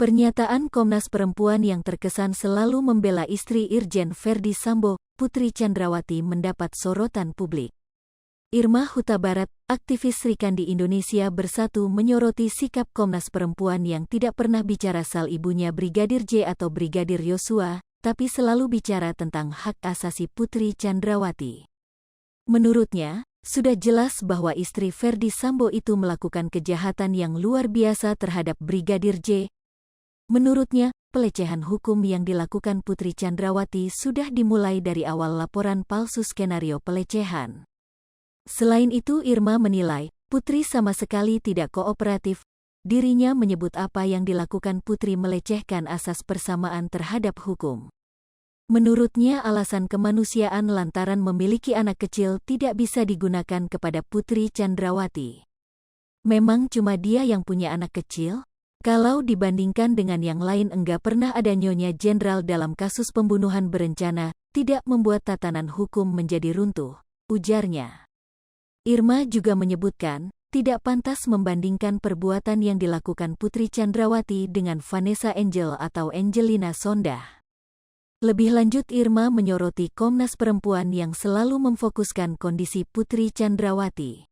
Pernyataan Komnas Perempuan yang terkesan selalu membela istri Irjen Verdi Sambo, Putri Chandrawati mendapat sorotan publik. Irma Huta Barat, aktivis Serikandi Indonesia Bersatu menyoroti sikap Komnas Perempuan yang tidak pernah bicara soal ibunya Brigadir J atau Brigadir Yosua, tapi selalu bicara tentang hak asasi Putri Chandrawati. Menurutnya, sudah jelas bahwa istri Verdi Sambo itu melakukan kejahatan yang luar biasa terhadap Brigadir J. Menurutnya, pelecehan hukum yang dilakukan Putri Chandrawati sudah dimulai dari awal laporan palsu skenario pelecehan. Selain itu, Irma menilai, Putri sama sekali tidak kooperatif. Dirinya menyebut apa yang dilakukan Putri melecehkan asas persamaan terhadap hukum. Menurutnya alasan kemanusiaan lantaran memiliki anak kecil tidak bisa digunakan kepada Putri Chandrawati. Memang cuma dia yang punya anak kecil? Kalau dibandingkan dengan yang lain enggak pernah ada Nyonya Jenderal dalam kasus pembunuhan berencana, tidak membuat tatanan hukum menjadi runtuh, ujarnya. Irma juga menyebutkan, tidak pantas membandingkan perbuatan yang dilakukan Putri Chandrawati dengan Vanessa Angel atau Angelina Sondah. Lebih lanjut, Irma menyoroti Komnas Perempuan yang selalu memfokuskan kondisi Putri Chandrawati.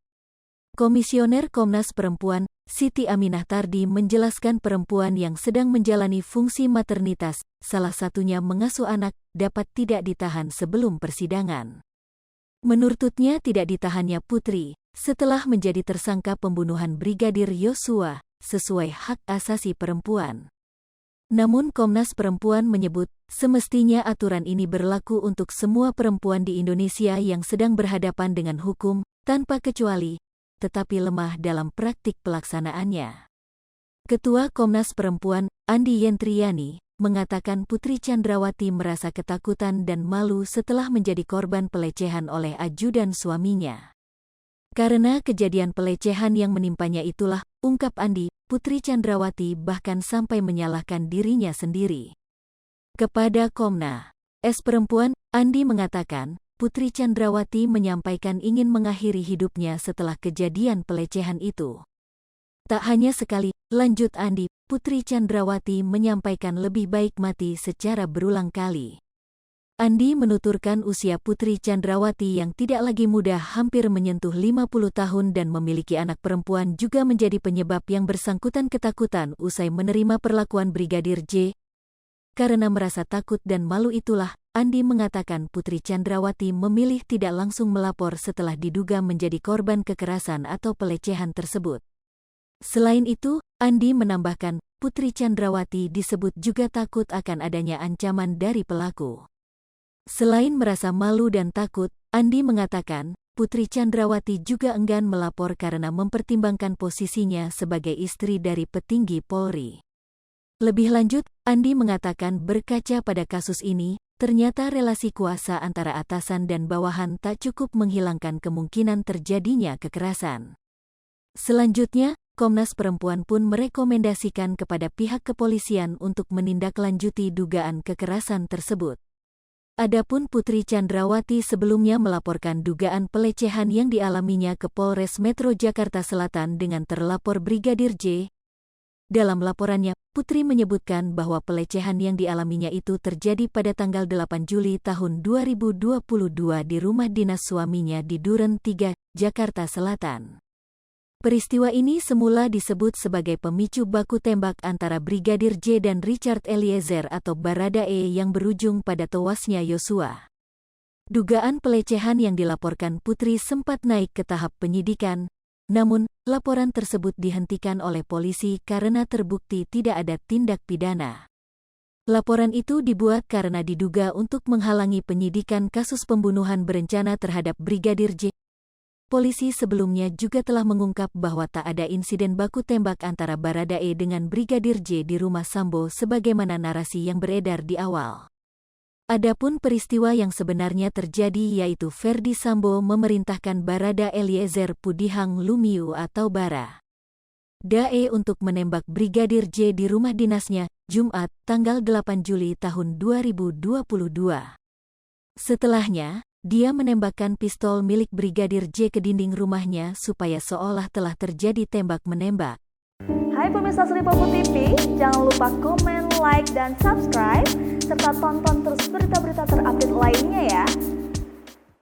Komisioner Komnas Perempuan, Siti Aminah Tardi menjelaskan perempuan yang sedang menjalani fungsi maternitas, salah satunya mengasuh anak, dapat tidak ditahan sebelum persidangan. Menurutnya tidak ditahannya Putri, setelah menjadi tersangka pembunuhan Brigadir Yosua, sesuai hak asasi perempuan. Namun Komnas Perempuan menyebut, semestinya aturan ini berlaku untuk semua perempuan di Indonesia yang sedang berhadapan dengan hukum, tanpa kecuali, tetapi lemah dalam praktik pelaksanaannya. Ketua Komnas Perempuan, Andi Yentriani, mengatakan Putri Chandrawati merasa ketakutan dan malu setelah menjadi korban pelecehan oleh ajudan suaminya. Karena kejadian pelecehan yang menimpanya itulah, ungkap Andi, Putri Chandrawati bahkan sampai menyalahkan dirinya sendiri. Kepada Komnas Perempuan, Andi mengatakan, Putri Chandrawati menyampaikan ingin mengakhiri hidupnya setelah kejadian pelecehan itu. Tak hanya sekali, lanjut Andi, Putri Chandrawati menyampaikan lebih baik mati secara berulang kali. Andi menuturkan usia Putri Chandrawati yang tidak lagi muda hampir menyentuh 50 tahun dan memiliki anak perempuan juga menjadi penyebab yang bersangkutan ketakutan usai menerima perlakuan Brigadir J. Karena merasa takut dan malu itulah, Andi mengatakan Putri Chandrawati memilih tidak langsung melapor setelah diduga menjadi korban kekerasan atau pelecehan tersebut. Selain itu, Andi menambahkan, Putri Chandrawati disebut juga takut akan adanya ancaman dari pelaku. Selain merasa malu dan takut, Andi mengatakan, Putri Chandrawati juga enggan melapor karena mempertimbangkan posisinya sebagai istri dari petinggi Polri. Lebih lanjut, Andi mengatakan berkaca pada kasus ini, ternyata relasi kuasa antara atasan dan bawahan tak cukup menghilangkan kemungkinan terjadinya kekerasan. Selanjutnya, Komnas Perempuan pun merekomendasikan kepada pihak kepolisian untuk menindaklanjuti dugaan kekerasan tersebut. Adapun Putri Chandrawati sebelumnya melaporkan dugaan pelecehan yang dialaminya ke Polres Metro Jakarta Selatan dengan terlapor Brigadir J. Dalam laporannya, Putri menyebutkan bahwa pelecehan yang dialaminya itu terjadi pada tanggal 8 Juli tahun 2022 di rumah dinas suaminya di Duren 3, Jakarta Selatan. Peristiwa ini semula disebut sebagai pemicu baku tembak antara Brigadir J dan Richard Eliezer atau Baradae yang berujung pada tewasnya Yosua. Dugaan pelecehan yang dilaporkan Putri sempat naik ke tahap penyidikan, namun, laporan tersebut dihentikan oleh polisi karena terbukti tidak ada tindak pidana. Laporan itu dibuat karena diduga untuk menghalangi penyidikan kasus pembunuhan berencana terhadap Brigadir J. Polisi sebelumnya juga telah mengungkap bahwa tak ada insiden baku tembak antara Baradae dengan Brigadir J di rumah Sambo sebagaimana narasi yang beredar di awal. Adapun peristiwa yang sebenarnya terjadi yaitu Verdi Sambo memerintahkan Barada Eliezer Pudihang Lumiu atau Bara Dae untuk menembak Brigadir J di rumah dinasnya, Jumat, tanggal 8 Juli tahun 2022. Setelahnya, dia menembakkan pistol milik Brigadir J ke dinding rumahnya supaya seolah telah terjadi tembak-menembak. Hai pemirsa Sri Popo TV, jangan lupa lupa komen, like, dan subscribe, serta tonton terus berita-berita terupdate lainnya ya.